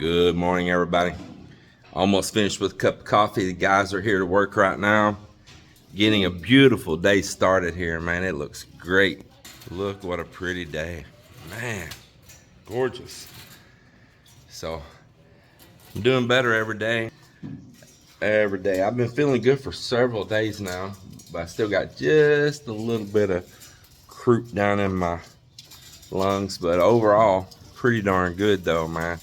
Good morning, everybody. Almost finished with a cup of coffee. The guys are here to work right now. Getting a beautiful day started here, man. It looks great. Look what a pretty day. Man, gorgeous. So, I'm doing better every day. Every day. I've been feeling good for several days now, but I still got just a little bit of croup down in my lungs, but overall, pretty darn good though, man.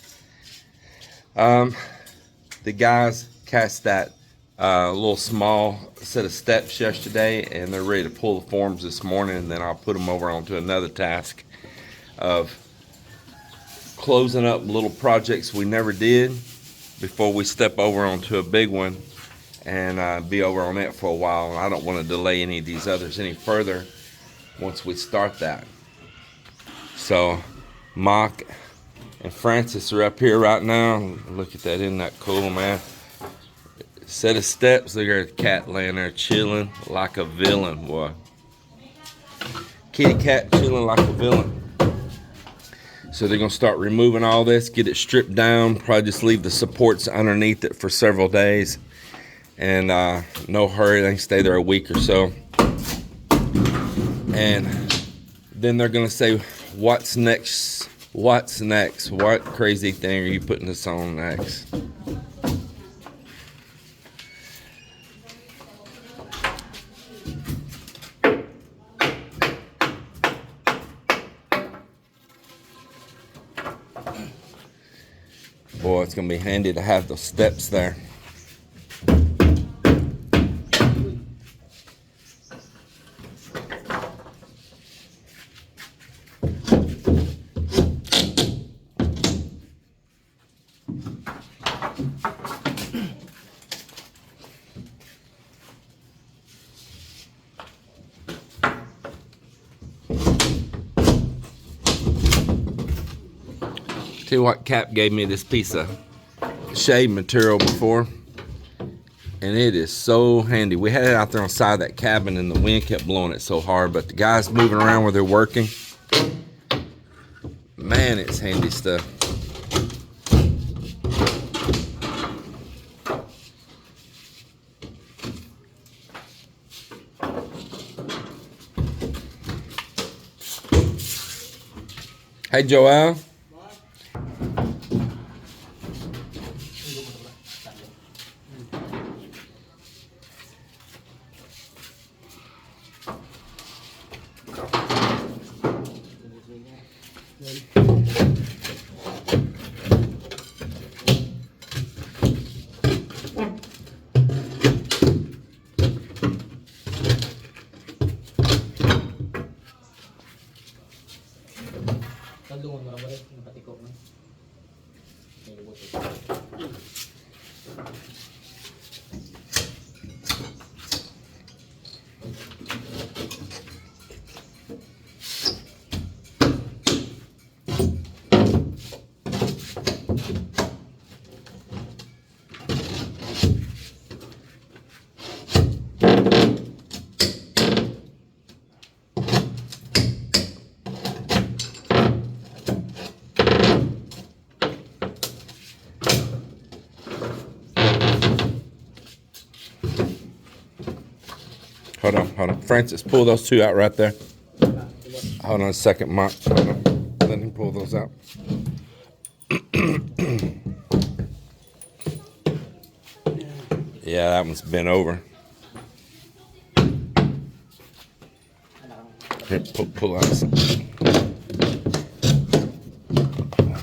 The guys cast that little small set of steps yesterday, and they're ready to pull the forms this morning, and then I'll put them over onto another task of closing up little projects we never did before we step over onto a big one and be over on it for a while. And I don't want to delay any of these others any further once we start that. So Mock and Francis are up here right now. Look at that, isn't that cool, man? Set of steps. Look at the cat laying there chilling like a villain, boy. Kitty cat chilling like a villain. So they're gonna start removing all this, get it stripped down, probably just leave the supports underneath it for several days. And no hurry, they can stay there a week or so. And then they're gonna say, what's next? What's next? What crazy thing are you putting this on next? Boy, it's gonna be handy to have those steps there. Tell you what, Cap gave me this piece of shade material before, and it is so handy. We had it out there on the side of that cabin, and the wind kept blowing it so hard, but the guys moving around where they're working, man, it's handy stuff. Hey, Joel. Hold on. Francis, pull those two out right there. Hold on a second, Mark. Hold on. Let him pull those out. Yeah, that one's bent over. Here, pull out some.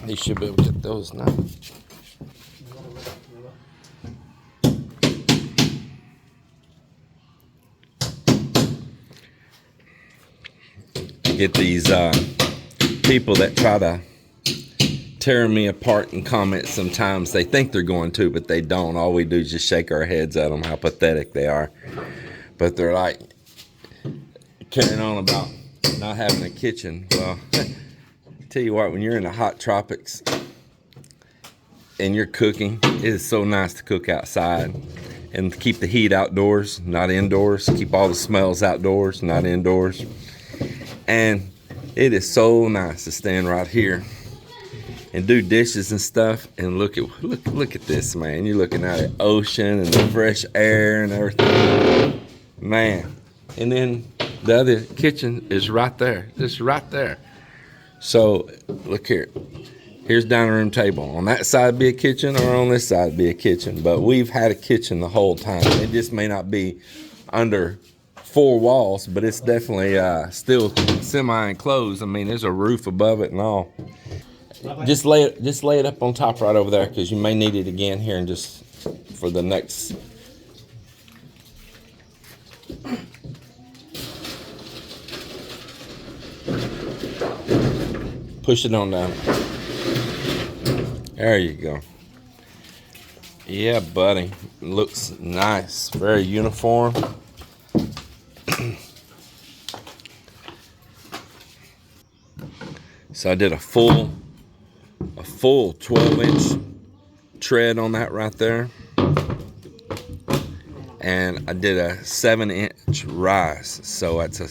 He should be able to get those now. Get these people that try to tear me apart in comments. Sometimes they think they're going to, but they don't. All we do is just shake our heads at them, how pathetic they are. But they're like carrying on about not having a kitchen. Well, tell you what, when you're in the hot tropics and you're cooking, it is so nice to cook outside and keep the heat outdoors, not indoors. Keep all the smells outdoors, not indoors. And it is so nice to stand right here and do dishes and stuff. And look at this, man. You're looking at the ocean and the fresh air and everything, man. And then the other kitchen is right there, just right there. So look here. Here's dining room table. On that side be a kitchen, or on this side be a kitchen. But we've had a kitchen the whole time. It just may not be under 4 walls, but it's definitely still semi-enclosed. I mean, there's a roof above it and all. Just lay it up on top right over there, because you may need it again here and just for the next. Push it on down. There you go. Yeah, buddy. Looks nice. Very uniform. So I did a full 12-inch tread on that right there. And I did a 7-inch rise. So that's a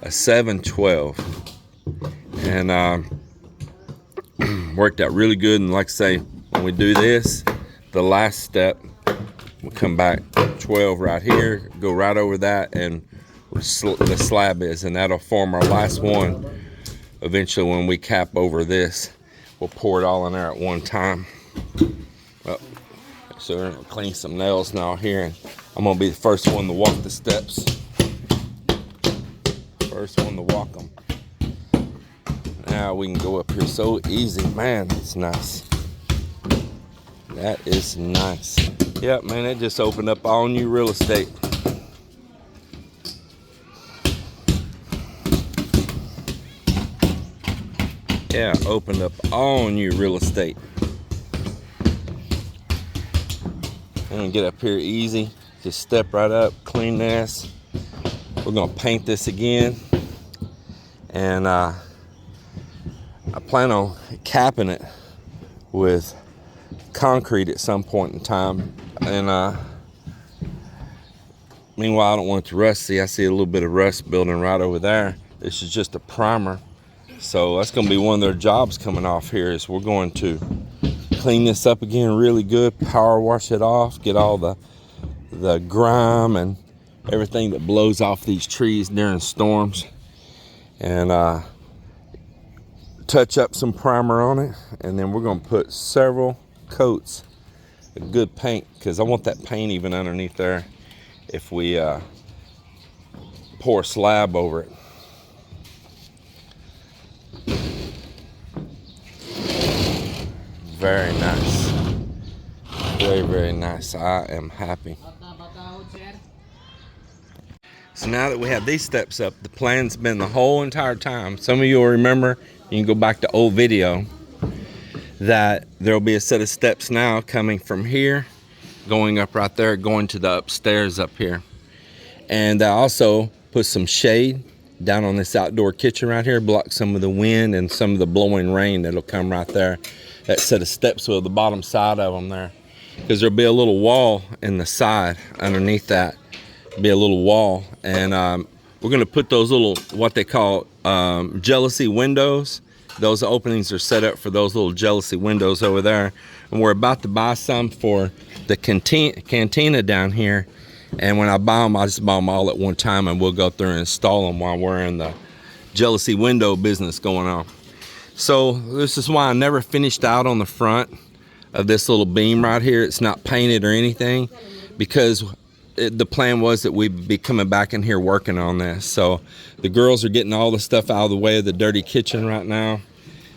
7/12. And worked out really good. And like I say, when we do this, the last step, we'll come back 12 right here, go right over that, and the slab is, and that'll form our last one. Eventually, when we cap over this, we'll pour it all in there at one time. Well, so we're gonna clean some nails now here, and I'm gonna be the first one to walk the steps. First one to walk them. Now we can go up here so easy. Man, that's nice. That is nice. Yep, man, it just opened up all new real estate. Yeah, opened up all new real estate. I'm gonna get up here easy. Just step right up, clean this. We're gonna paint this again. And I plan on capping it with concrete at some point in time. And meanwhile, I don't want it to rust. See, I see a little bit of rust building right over there. This is just a primer. So that's going to be one of their jobs coming off here, is we're going to clean this up again really good, power wash it off, get all the grime and everything that blows off these trees during storms, and touch up some primer on it. And then we're going to put several coats of good paint, because I want that paint even underneath there if we pour a slab over it. Very nice. Very, very nice. I am happy. So now that we have these steps up, the plan's been the whole entire time. Some of you will remember, you can go back to old video, that there'll be a set of steps now coming from here, going up right there, going to the upstairs up here. And I also put some shade down on this outdoor kitchen right here, block some of the wind and some of the blowing rain that'll come right there. That set of steps with the bottom side of them there, because there'll be a little wall in the side underneath that. Be a little wall, and we're going to put those little, what they call jealousy windows. Those openings are set up for those little jealousy windows over there, and we're about to buy some for the cantina down here. And when I buy them, I just buy them all at one time, and we'll go through and install them while we're in the jealousy window business going on. So this is why I never finished out on the front of this little beam right here. It's not painted or anything, because the plan was that we'd be coming back in here working on this. So the girls are getting all the stuff out of the way of the dirty kitchen right now.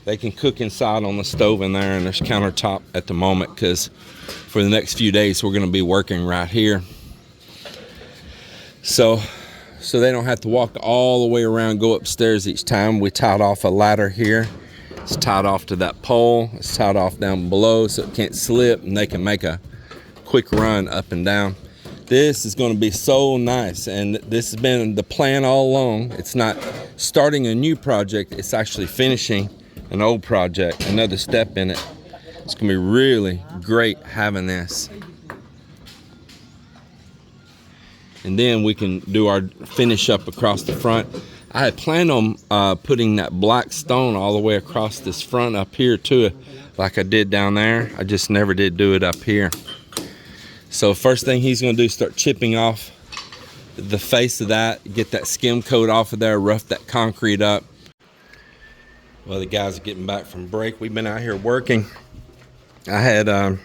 They can cook inside on the stove in there, and there's countertop at the moment, because for the next few days we're going to be working right here. So they don't have to walk all the way around, go upstairs each time. We tied off a ladder here. It's tied off to that pole. It's tied off down below so it can't slip, and they can make a quick run up and down. This is going to be so nice, and this has been the plan all along. It's not starting a new project, it's actually finishing an old project, another step in it. It's going to be really great having this. And then we can do our finish up across the front. I had planned on putting that black stone all the way across this front up here too, like I did down there. I just never did do it up here. So first thing he's gonna do is start chipping off the face of that, get that skim coat off of there, rough that concrete up. Well, the guys are getting back from break. We've been out here working. I had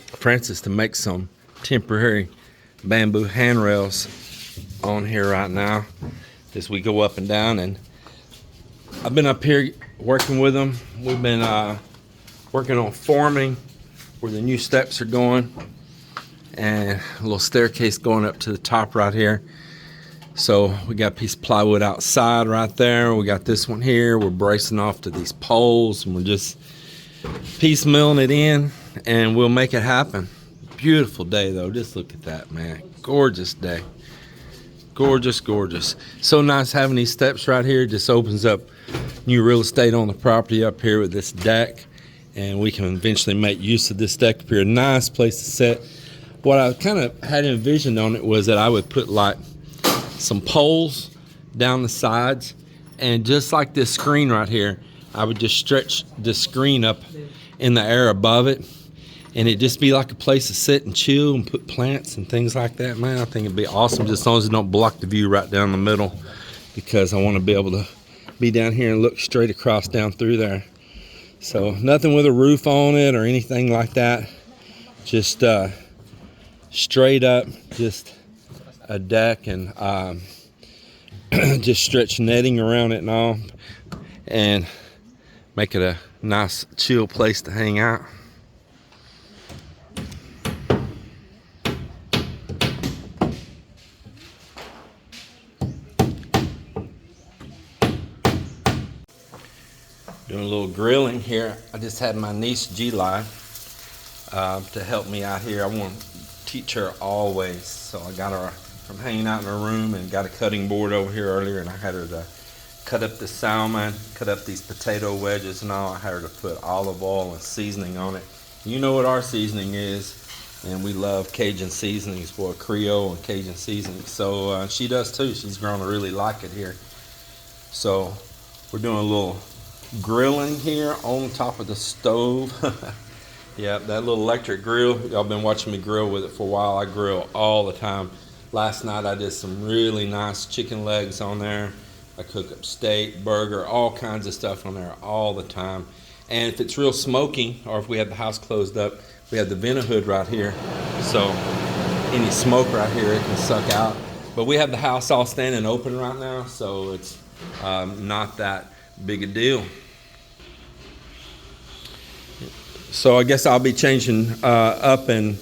Francis to make some temporary bamboo handrails on here right now as we go up and down, and I've been up here working with them. We've been working on forming where the new steps are going, and a little staircase going up to the top right here. So we got a piece of plywood outside right there. We got this one here. We're bracing off to these poles, and we're just piecemealing it in, and we'll make it happen. Beautiful day though. Just look at that, man. Gorgeous day. Gorgeous, gorgeous. So nice having these steps right here. Just opens up new real estate on the property up here with this deck, and we can eventually make use of this deck up here. Nice place to sit. What I kind of had envisioned on it was that I would put like some poles down the sides, and just like this screen right here, I would just stretch the screen up in the air above it, and it'd just be like a place to sit and chill and put plants and things like that. Man, I think it'd be awesome, just as long as it don't block the view right down the middle, because I want to be able to be down here and look straight across down through there. So nothing with a roof on it or anything like that, just straight up, just a deck, and just stretch netting around it and all, and make it a nice chill place to hang out. Doing a little grilling here. I just had my niece G-Line to help me out here. I want to teach her always, so I got her from hanging out in her room and got a cutting board over here earlier, and I had her to cut up the salmon, cut up these potato wedges and all. I had her to put olive oil and seasoning on it. You know what our seasoning is, and we love Cajun seasonings, boy, Creole and Cajun seasoning. So she does too. She's grown to really like it here. So we're doing a little grilling here on top of the stove. Yeah, that little electric grill, y'all been watching me grill with it for a while. I grill all the time. Last night I did some really nice chicken legs on there. I cook up steak, burger, all kinds of stuff on there all the time. And if it's real smoky, or if we have the house closed up, we have the vent hood right here. So any smoke right here, it can suck out. But we have the house all standing open right now, so it's not that big a deal. So I guess I'll be changing up and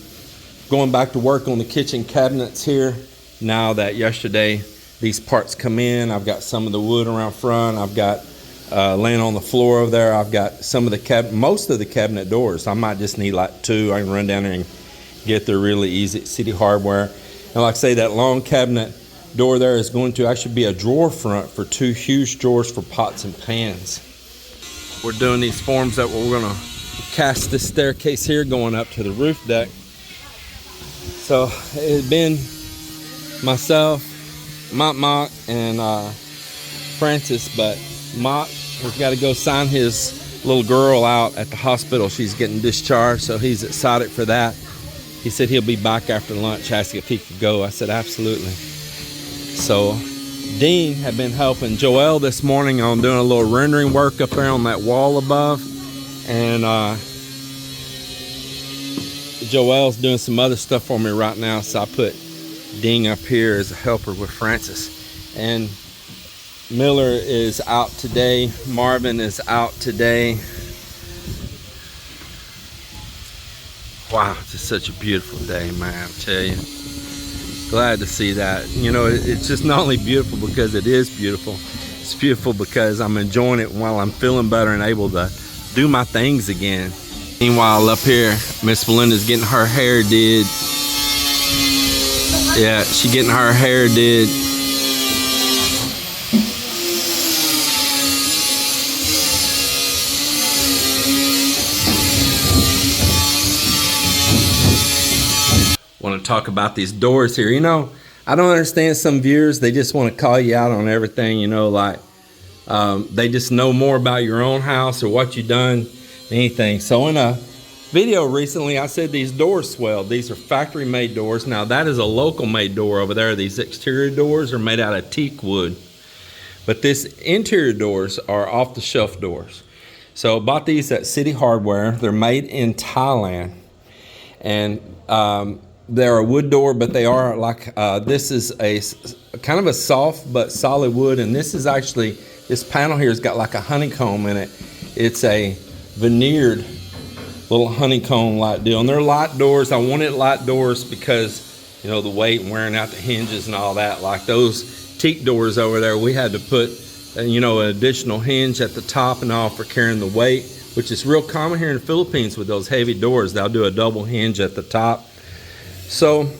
going back to work on the kitchen cabinets here now that yesterday these parts come in. I've got some of the wood around front. I've got laying on the floor over there. I've got some of the most of the cabinet doors. I might just need like two. I can run down there and get there really easy at City Hardware. And like I say, that long cabinet door there is going to actually be a drawer front for two huge drawers for pots and pans. We're doing these forms that we're going to cast this staircase here going up to the roof deck. So it's been myself, Mock, and Francis, but Mock has got to go sign his little girl out at the hospital. She's getting discharged, so he's excited for that. He said he'll be back after lunch, asking if he could go. I said absolutely. So Dean had been helping Joelle this morning on doing a little rendering work up there on that wall above, and Joelle's doing some other stuff for me right now, so I put Dean up here as a helper with Francis. And Miller is out today. Marvin is out today. Wow, it's just such a beautiful day, man, I tell you. Glad to see that. You know, it's just not only beautiful because it is beautiful, it's beautiful because I'm enjoying it while I'm feeling better and able to do my things again. Meanwhile, up here, Miss Melinda's getting her hair did. Yeah, she getting her hair did. Want to talk about these doors here. You know, I don't understand some viewers, they just want to call you out on everything, you know, like they just know more about your own house or what you've done, anything. So in a video recently, I said these doors swelled. These are factory made doors. Now that is a local made door over there. These exterior doors are made out of teak wood. But this interior doors are off the shelf doors. So I bought these at City Hardware. They're made in Thailand. And they're a wood door, but they are like, this is a kind of a soft but solid wood. And this is actually, this panel here has got like a honeycomb in it. It's a veneered little honeycomb light deal. And they're light doors. I wanted light doors because, you know, the weight and wearing out the hinges and all that. Like those teak doors over there, we had to put, you know, an additional hinge at the top and all for carrying the weight, which is real common here in the Philippines with those heavy doors. They'll do a double hinge at the top. So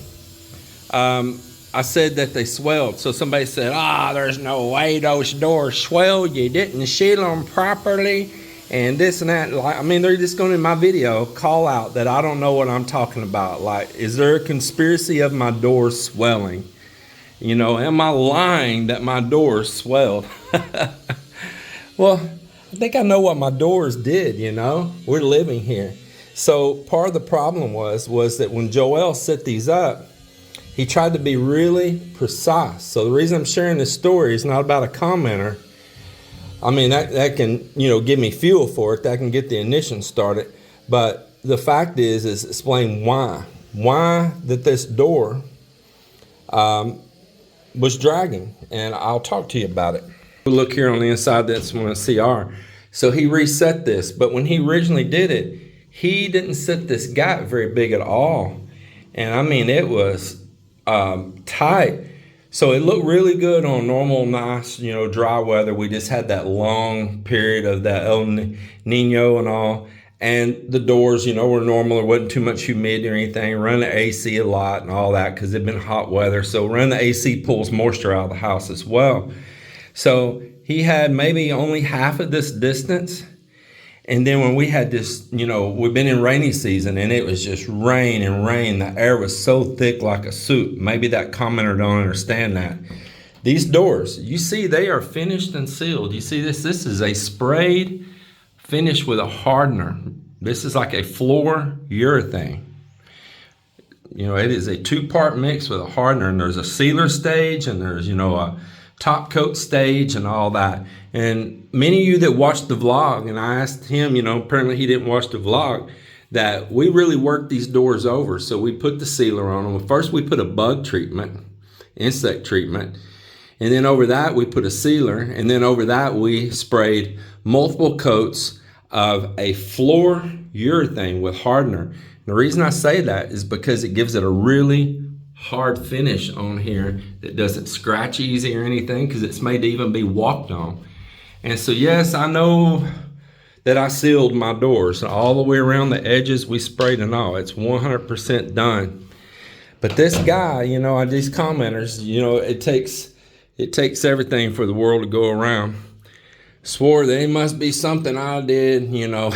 I said that they swelled. So somebody said, there's no way those doors swelled. You didn't seal them properly and this and that. Like, I mean, they're just going in my video call out that I don't know what I'm talking about. Like, is there a conspiracy of my doors swelling? You know, am I lying that my doors swelled? Well, I think I know what my doors did, you know. We're living here. So part of the problem was that when Joel set these up, he tried to be really precise. So the reason I'm sharing this story is not about a commenter. I mean, that can, you know, give me fuel for it. That can get the ignition started. But the fact is explain why. Why that this door was dragging, and I'll talk to you about it. Look here on the inside, that's one of CR. So he reset this, but when he originally did it, he didn't set this gap very big at all. And I mean, it was tight. So it looked really good on normal, nice, you know, dry weather. We just had that long period of that El Nino and all. And the doors, you know, were normal. There wasn't too much humidity or anything. Run the AC a lot and all that because it'd been hot weather. So run the AC pulls moisture out of the house as well. So he had maybe only half of this distance. And then when we had this, you know, we've been in rainy season and it was just rain and rain. The air was so thick like a soup. Maybe that commenter don't understand that. These doors, you see, they are finished and sealed. You see this? This is a sprayed finish with a hardener. This is like a floor urethane. You know, it is a two-part mix with a hardener, and there's a sealer stage and there's, you know, a top coat stage and all that. And many of you that watched the vlog, and I asked him, you know, apparently he didn't watch the vlog, that we really worked these doors over. So we put the sealer on them. First we put a bug treatment, insect treatment, and then over that we put a sealer, and then over that we sprayed multiple coats of a floor urethane with hardener. And the reason I say that is because it gives it a really hard finish on here that doesn't scratch easy or anything, because it's made to even be walked on. And so yes, I know that I sealed my doors all the way around the edges. We sprayed and all. It's 100% done. But this guy, you know, these commenters, you know, it takes everything for the world to go around. Swore that it must be something I did, you know,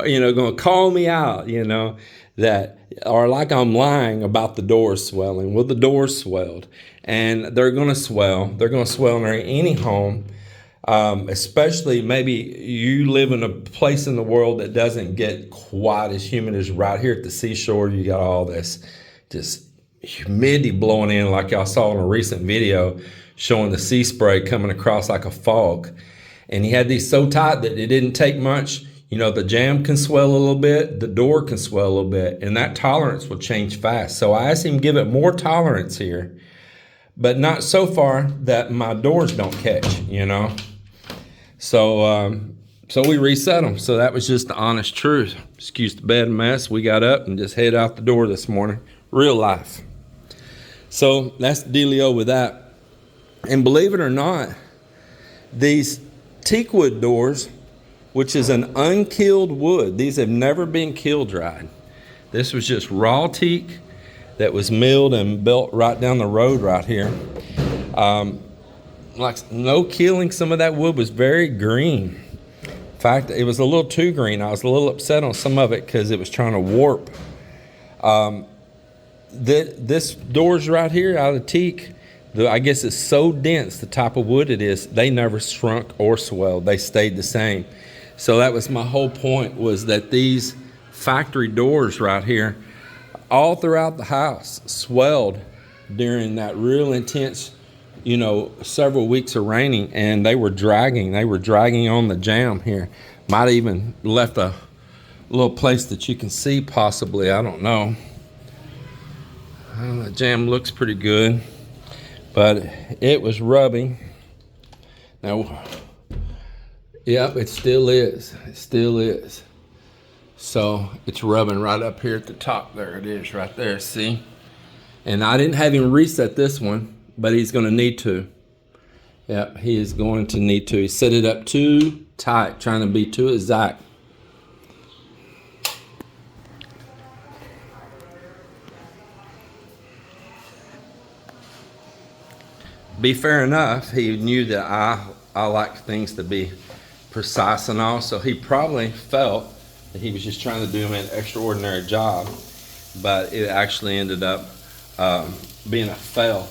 you know, gonna call me out, you know, that, or like I'm lying about the doors swelling. Well, the doors swelled, and they're gonna swell. They're gonna swell in any home, especially maybe you live in a place in the world that doesn't get quite as humid as right here at the seashore. You got all this just humidity blowing in, like y'all saw in a recent video showing the sea spray coming across like a fog. And he had these so tight that it didn't take much. You know, the jamb can swell a little bit, the door can swell a little bit, and that tolerance will change fast. So I asked him to give it more tolerance here, but not so far that my doors don't catch, you know. So we reset them. So that was just the honest truth. Excuse the bad mess. We got up and just headed out the door this morning. Real life. So that's the dealio with that. And believe it or not, these teak wood doors, which is an unkilled wood, these have never been kill dried. This was just raw teak that was milled and built right down the road right here. Like no killing. Some of that wood was very green. In fact, it was a little too green. I was a little upset on some of it because it was trying to warp. this doors right here out of teak, I guess it's so dense, the type of wood it is, they never shrunk or swelled. They stayed the same. So that was my whole point, was that these factory doors right here, all throughout the house, swelled during that real intense, several weeks of raining, and they were dragging on the jamb here. Might even left a little place that you can see possibly, I don't know. The jamb looks pretty good, but it was rubbing. Now, yep, it still is. It still is. So it's rubbing right up here at the top. There it is right there, see? And I didn't have him reset this one, but he's going to need to. Yep, he is going to need to. He set it up too tight, trying to be too exact. Be fair enough, he knew that I like things to be precise and all, so he probably felt that he was just trying to do an extraordinary job, but it actually ended up being a fail.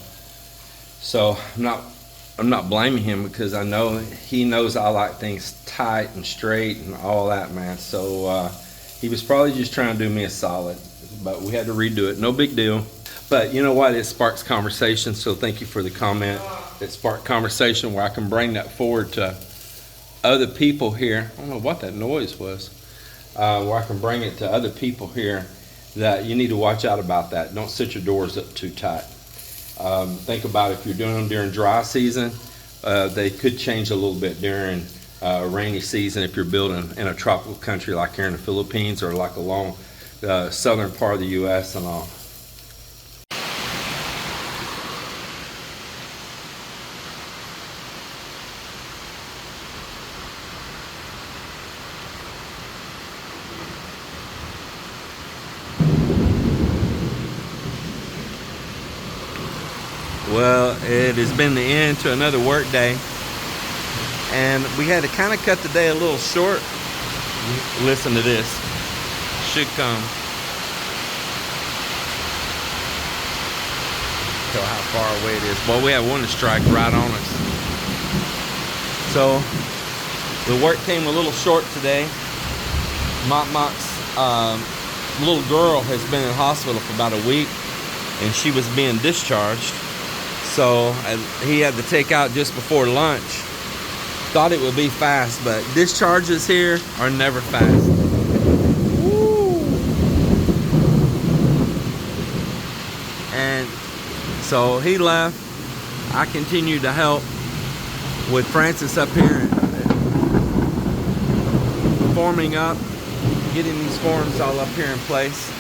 So I'm not blaming him, because I know he knows I like things tight and straight and all that, man. So he was probably just trying to do me a solid, but we had to redo it. No big deal. But you know what? It sparks conversation. So thank you for the comment. It sparked conversation where I can bring that forward to other people here. I don't know what that noise was. Where I can bring it to other people here that you need to watch out about that. Don't set your doors up too tight. Think about if you're doing them during dry season, they could change a little bit during rainy season if you're building in a tropical country like here in the Philippines, or like along the southern part of the U.S. and all. Well, it has been the end to another work day, and we had to kind of cut the day a little short. Listen to this. Should come. Tell how far away it is. Well, we have one strike right on us. So the work came a little short today. Mok's little girl has been in hospital for about a week, and she was being discharged. So he had to take out just before lunch. Thought it would be fast, but discharges here are never fast. Woo. And so he left. I continued to help with Francis up here, forming up, getting these forms all up here in place.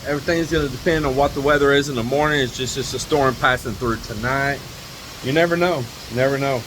Everything's going to depend on what the weather is in the morning. It's just a storm passing through tonight. You never know. You never know.